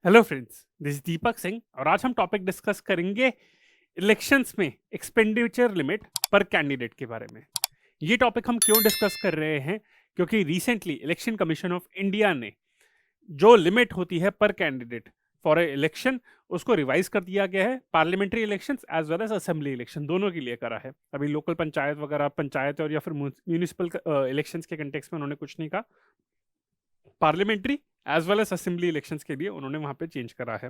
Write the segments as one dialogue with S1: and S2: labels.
S1: Hello friends, this Deepak Singh और आज हम टॉपिक डिस्कस करेंगे इलेक्शंस में एक्सपेंडिचर लिमिट पर कैंडिडेट के बारे में। ये टॉपिक हम क्यों डिस्कस कर रहे हैं? क्योंकि recently election commission of India ने जो लिमिट होती है पर कैंडिडेट फॉर ए इलेक्शन उसको रिवाइज कर दिया गया है। Parliamentary elections as well as assembly election दोनों के लिए करा है। अभी लोकल पंचायत वगैरह पंचायत और या फिर म्यूनिसिपल इलेक्शंस के कंटेक्स में उन्होंने कुछ नहीं कहा। Parliamentary as well as assembly elections के लिए उन्होंने वहां पे चेंज करा है।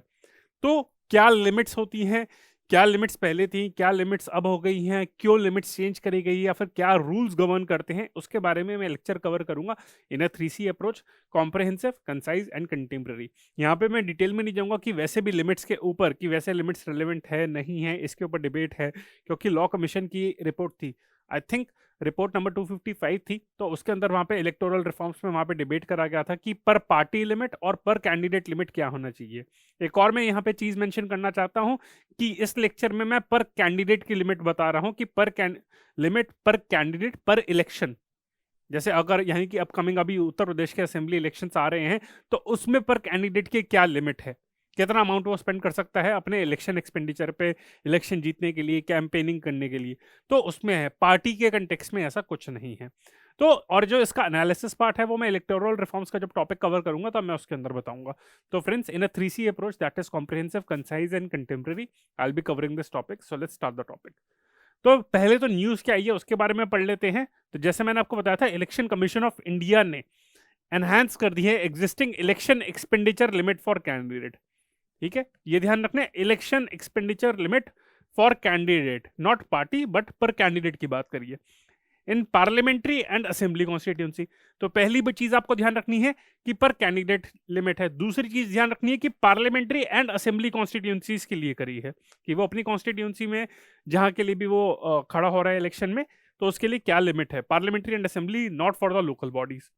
S1: तो क्या लिमिट्स होती हैं, क्या लिमिट्स पहले थी, क्या लिमिट्स अब हो गई हैं, क्यों लिमिट्स चेंज करी गई या फिर क्या रूल्स गवर्न करते हैं, उसके बारे में मैं लेक्चर कवर करूंगा इन अ 3C approach, comprehensive, concise and contemporary. यहाँ पे मैं डिटेल में नहीं जाऊंगा कि वैसे भी लिमिट्स के ऊपर कि वैसे लिमिट्स रिलेवेंट है नहीं है, इसके ऊपर डिबेट है क्योंकि लॉ कमीशन की रिपोर्ट थी, आई थिंक रिपोर्ट नंबर 255 थी। तो उसके अंदर वहां पे इलेक्टोरल रिफॉर्म्स में वहां पे डिबेट करा गया था कि पर पार्टी लिमिट और पर कैंडिडेट लिमिट क्या होना चाहिए। एक और मैं यहाँ पे चीज मेंशन करना चाहता हूँ कि इस लेक्चर में मैं पर कैंडिडेट की लिमिट बता रहा हूँ कि लिमिट पर कैंडिडेट पर इलेक्शन। जैसे अगर यानी कि अपकमिंग अभी उत्तर प्रदेश के असेंबली इलेक्शंस आ रहे हैं तो उसमें पर कैंडिडेट की क्या लिमिट है, कितना अमाउंट वो स्पेंड कर सकता है अपने इलेक्शन एक्सपेंडिचर पे, इलेक्शन जीतने के लिए, कैंपेनिंग करने के लिए। तो उसमें है, पार्टी के कंटेक्स्ट में ऐसा कुछ नहीं है। तो और जो इसका एनालिसिस पार्ट है वो मैं इलेक्टोरल रिफॉर्म्स का जब टॉपिक कवर करूंगा तो मैं उसके अंदर बताऊंगा। तो friends, in a 3C approach that is comprehensive, concise and contemporary, I will be covering this topic. So let's start the topic. तो पहले तो न्यूज क्या आई है उसके बारे में पढ़ लेते हैं। तो जैसे मैंने आपको बताया था, इलेक्शन कमीशन ऑफ इंडिया ने एनहांस कर दी है existing election expenditure limit for candidate. ठीक है, ये ध्यान रखना है, election expenditure limit for candidate, not party but पर कैंडिडेट की बात करिए इन पार्लियामेंट्री एंड असेंबली कॉन्स्टिट्यूंसी। तो पहली चीज आपको ध्यान रखनी है कि पर कैंडिडेट लिमिट है। दूसरी चीज ध्यान रखनी है कि पार्लियामेंट्री एंड असेंबली कॉन्स्टिट्यूंसीज के लिए करी है, कि वो अपनी कॉन्स्टिट्यूंसी में जहां के लिए भी वो खड़ा हो रहा है इलेक्शन में, तो उसके लिए क्या लिमिट है। Parliamentary and assembly, not for the local bodies,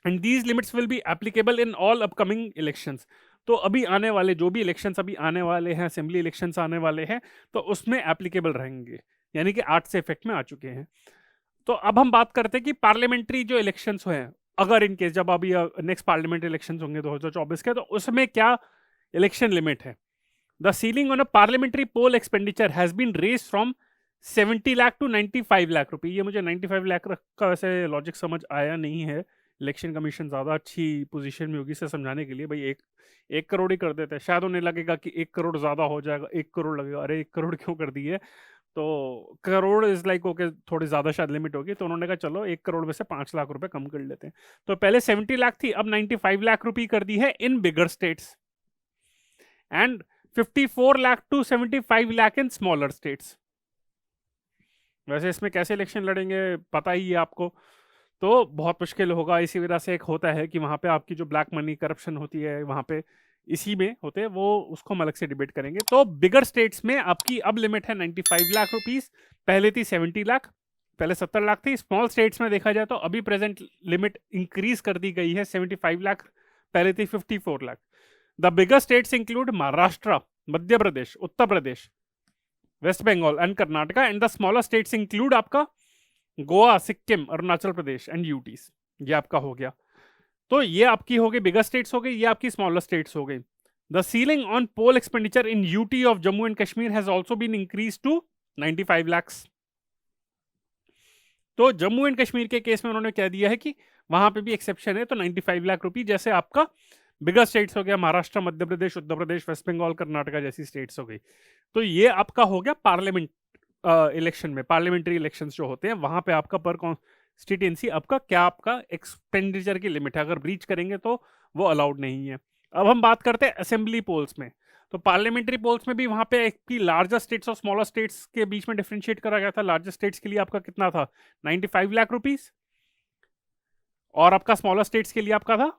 S1: and these limits will be applicable in all upcoming elections. तो अभी आने वाले जो भी इलेक्शंस अभी आने वाले हैं, असेंबली इलेक्शंस आने वाले हैं, तो उसमें एप्लीकेबल रहेंगे, यानी कि 8 से इफेक्ट में आ चुके हैं। तो अब हम बात करते हैं कि पार्लियामेंट्री जो इलेक्शंस हैं, अगर इन केस जब अभी नेक्स्ट पार्लियामेंट्री इलेक्शंस होंगे 2024 के, तो उसमें क्या इलेक्शन लिमिट है। The ceiling on a parliamentary poll expenditure has been raise from 70 lakh to 95 lakh रुपए। ये मुझे 95 लाख का वैसे लॉजिक समझ आया नहीं है। इलेक्शन कमीशन ज्यादा अच्छी पोजीशन में होगी इसे समझाने के लिए, भाई एक करोड़ ही कर देते हैं, शायद उन्हें लगेगा कि 1 करोड़ ज्यादा हो जाएगा, 1 करोड़ लगेगा, अरे 1 करोड़ क्यों कर दिए। तो करोड़ इज लाइक ओके, थोड़ी ज्यादा शायद लिमिट होगी, तो उन्होंने कहा चलो 1 करोड़ में से 5 लाख रुपए कम कर लेते हैं। तो पहले 70 लाख थी, अब 95 लाख रुपए कर दी है in bigger states, and 54 lakh to 75 lakh in smaller states. वैसे इसमें कैसे इलेक्शन लड़ेंगे पता ही है आपको, तो बहुत मुश्किल होगा। इसी वजह से एक होता है कि वहां पे आपकी जो ब्लैक मनी करप्शन होती है वहां पे इसी में होते हैं, वो उसको हम अलग से डिबेट करेंगे। तो बिगर स्टेट्स में आपकी अब लिमिट है 95 लाख रुपीस, पहले थी 70 लाख, पहले 70 लाख थी। स्मॉल स्टेट्स में देखा जाए तो अभी प्रेजेंट लिमिट इंक्रीज कर दी गई है 75 लाख, पहले थी 54 lakh. The bigger states include Maharashtra, Madhya Pradesh, Uttar Pradesh, West Bengal and Karnataka, and the smaller states include आपका गोवा, सिक्किम, अरुणाचल प्रदेश एंड यूटीज। ये आपका हो गया। तो ये आपकी हो गई बिगर स्टेट्स हो गई, ये आपकी स्मॉलर स्टेट्स हो गई। The ceiling on poll expenditure in UT of Jammu and Kashmir has also been increase to 95 lakhs। तो जम्मू एंड कश्मीर के केस में उन्होंने कह दिया है कि वहां पे भी एक्सेप्शन है, तो 95 लाख रुपए जैसे आपका बिगर स्टेट्स हो गया, महाराष्ट्र, मध्य प्रदेश, उत्तर प्रदेश, वेस्ट बंगाल, कर्नाटका जैसी स्टेट्स हो गई। तो ये आपका हो गया पार्लियामेंट इलेक्शन में, पार्लियामेंट्री इलेक्शंस जो होते हैं वहां पे आपका पर कॉन्स्टिट्यूंसी आपका क्या आपका एक्सपेंडिचर की लिमिट है, अगर ब्रीच करेंगे तो वो अलाउड नहीं है। अब हम बात करते हैं असेंबली पोल्स में। तो पार्लियामेंट्री पोल्स में भी वहां पे एक की लार्जर स्टेट्स और स्मॉलर स्टेट्स के बीच में डिफरेंशिएट करा गया था। लार्जर स्टेट्स के लिए आपका कितना था, 95 लाख रुपीस, और आपका स्मॉलर स्टेट्स के लिए आपका था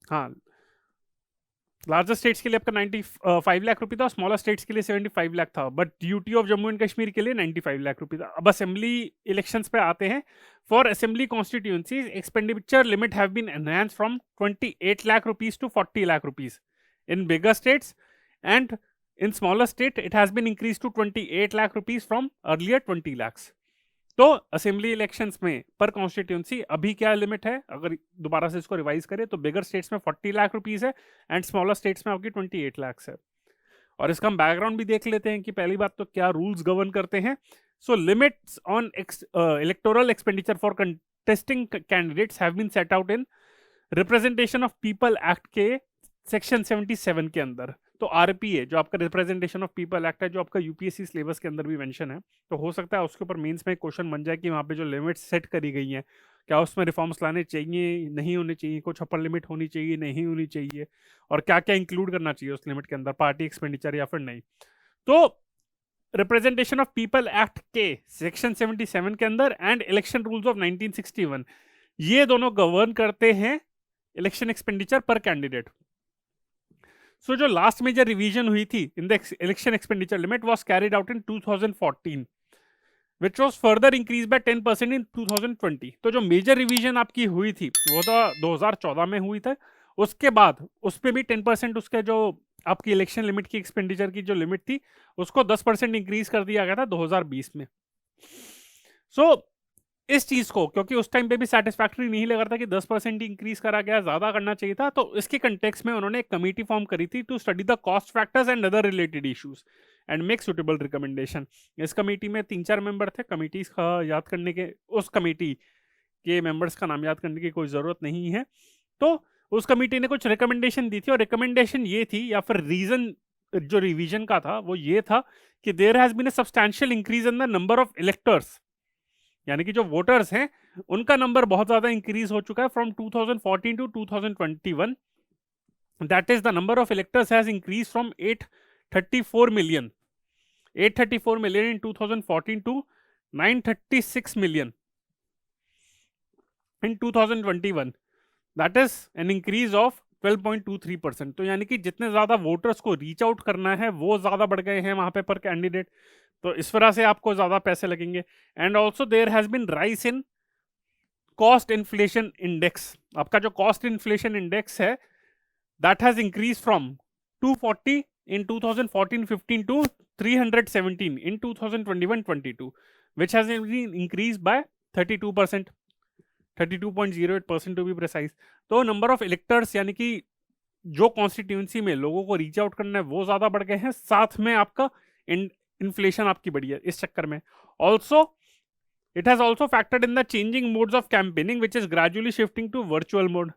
S1: हाँ, लार्जर स्टेट्स के लिए आपका 95 लाख रुपए था, स्मॉलर स्टेट्स के लिए 75 लाख था, but UT of Jammu and Kashmir के लिए 95 लाख रुपए था। अब असेंबली इलेक्शंस पे आते हैं। For assembly constituencies expenditure limit have been enhanced from 28 lakh rupees to 40 lakh rupees in bigger states, and in smaller state it has been increased to 28 lakh rupees from earlier 20 lakhs। तो assembly elections में पर constituency अभी क्या limit है, अगर दोबारा से इसको रिवाइज करें तो बिगर स्टेट्स में 40 लाख रुपीस है एंड स्मॉलर स्टेट्स में आपकी 28 लाख है। और इसका हम बैकग्राउंड भी देख लेते हैं कि पहली बात तो क्या रूल्स गवर्न करते हैं। So limits on electoral expenditure for contesting candidates have been set out in representation of people act के सेक्शन 77 के अंदर। तो आरपीए जो आपका रिप्रेजेंटेशन ऑफ पीपल एक्ट है, जो आपका यूपीएससी सिलेबस के अंदर भी मेंशन है, तो हो सकता है उसके ऊपर मेंस में क्वेश्चन बन जाए कि वहाँ पे जो लिमिट्स सेट करी गई हैं क्या उसमें रिफॉर्म्स लाने चाहिए, नहीं होने चाहिए, कुछ अपर लिमिट होनी चाहिए, नहीं होनी चाहिए, और क्या क्या इंक्लूड करना चाहिए उस लिमिट के अंदर, पार्टी एक्सपेंडिचर या फिर नहीं। तो रिप्रेजेंटेशन ऑफ पीपल एक्ट के सेक्शन 77 के अंदर एंड इलेक्शन रूल्स ऑफ 1961, ये दोनों गवर्न करते हैं इलेक्शन एक्सपेंडिचर पर कैंडिडेट। सो जो लास्ट मेजर रिवीजन हुई थी in the election expenditure limit was carried out in 2014 which was further increased by 10% in 2020। तो जो मेजर रिवीजन आपकी हुई थी वो तो 2014 में हुई थी, उसके बाद उस पर भी 10% उसके जो आपकी इलेक्शन लिमिट की एक्सपेंडिचर की जो लिमिट थी उसको 10% इंक्रीज कर दिया गया था 2020 में। सो इस चीज को क्योंकि उस टाइम पे भी सेटिस्फैक्टरी नहीं लग रहा था कि 10% इंक्रीज करा गया, ज्यादा करना चाहिए था, तो इसके कंटेक्स्ट में उन्होंने एक कमेटी फॉर्म करी थी to study the cost factors and other related issues and make suitable recommendation. इस कमेटी में 3-4 मेंबर थे। कमेटी का याद करने के, उस कमेटी के मेंबर्स का नाम याद करने की कोई जरूरत नहीं है। तो उस कमेटी ने कुछ रिकमेंडेशन दी थी और रिकमेंडेशन ये थी या फिर रीजन जो रिवीजन का था वो ये था कि there has been a substantial increase in the number of electors, यानी कि जो वोटर्स हैं उनका नंबर बहुत ज्यादा इंक्रीज हो चुका है from 2014 to 2021। That is the number of electors has increase from 834 million in 2014 to 936 million in 2021। That is an increase of 12.23%। तो यानी कि जितने ज्यादा वोटर्स को रीच आउट करना है वो ज्यादा बढ़ गए हैं वहां पे पर कैंडिडेट, तो इस वजह से आपको ज्यादा पैसे लगेंगे। And also there has been rise in cost inflation index. आपका जो कॉस्ट इन्फ्लेशन इंडेक्स है that has increase from 240 in 2014-15 to 317 in 2021-22, which has been increased by 32%, 32.08% to be precise। तो नंबर ऑफ इलेक्टर्स यानी कि जो constituency में लोगों को रीच आउट करना है वो ज्यादा बढ़ गए हैं, साथ में आपका इन्फ्लेशन आपकी बढ़ी है इस चक्कर में। Also it has also factored in the changing modes of campaigning which is gradually shifting to virtual mode.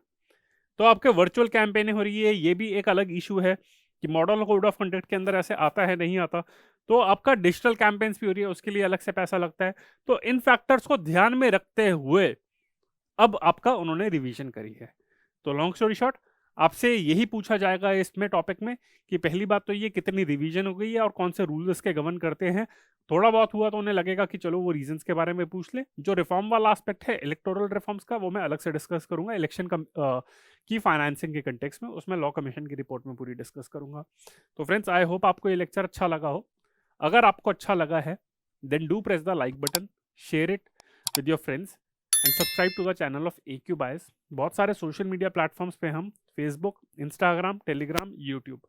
S1: तो आपके वर्चुअल कैंपेनिंग हो रही है, ये भी एक अलग इशू है कि मॉडल कोड ऑफ कंडक्ट के अंदर ऐसे आता है नहीं आता। तो आपका डिजिटल कैंपेन्स भी हो रही है, उसके लिए अलग से पैसा लगता है। तो इन फैक्टर्स को ध्यान में रखते हुए अब आपका उन्होंने रिवीजन करी है। तो लॉन्ग स्टोरी शॉर्ट, आपसे यही पूछा जाएगा इसमें टॉपिक में कि पहली बात तो ये कितनी रिवीजन हो गई है और कौन से रूल्स इसके गवर्न करते हैं। थोड़ा बहुत हुआ तो उन्हें लगेगा कि चलो वो रीजंस के बारे में पूछ ले। जो रिफॉर्म वाला एस्पेक्ट है इलेक्टोरल रिफॉर्म्स का वो मैं अलग से डिस्कस करूंगा इलेक्शन की फाइनेंसिंग के कंटेक्स्ट में, उसमें लॉ कमीशन की रिपोर्ट में पूरी डिस्कस करूंगा। तो फ्रेंड्स, आई होप आपको ये लेक्चर अच्छा लगा हो। अगर आपको अच्छा लगा है then do press the like button, share it with your friends and subscribe to the channel of AQ Bias। बहुत सारे सोशल मीडिया प्लेटफॉर्म्स पे हम फेसबुक, इंस्टाग्राम, टेलीग्राम, यूट्यूब,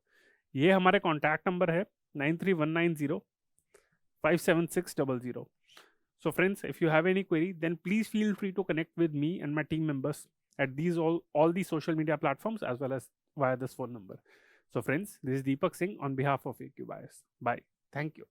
S1: ये हमारे कॉन्टैक्ट नंबर है 9319057600। So friends, if you have any query, then please feel free to connect with me and my team members at these all these social media platforms as well as via this phone number. So friends, this is Deepak Singh on behalf of AQ Bias. Bye. Thank you.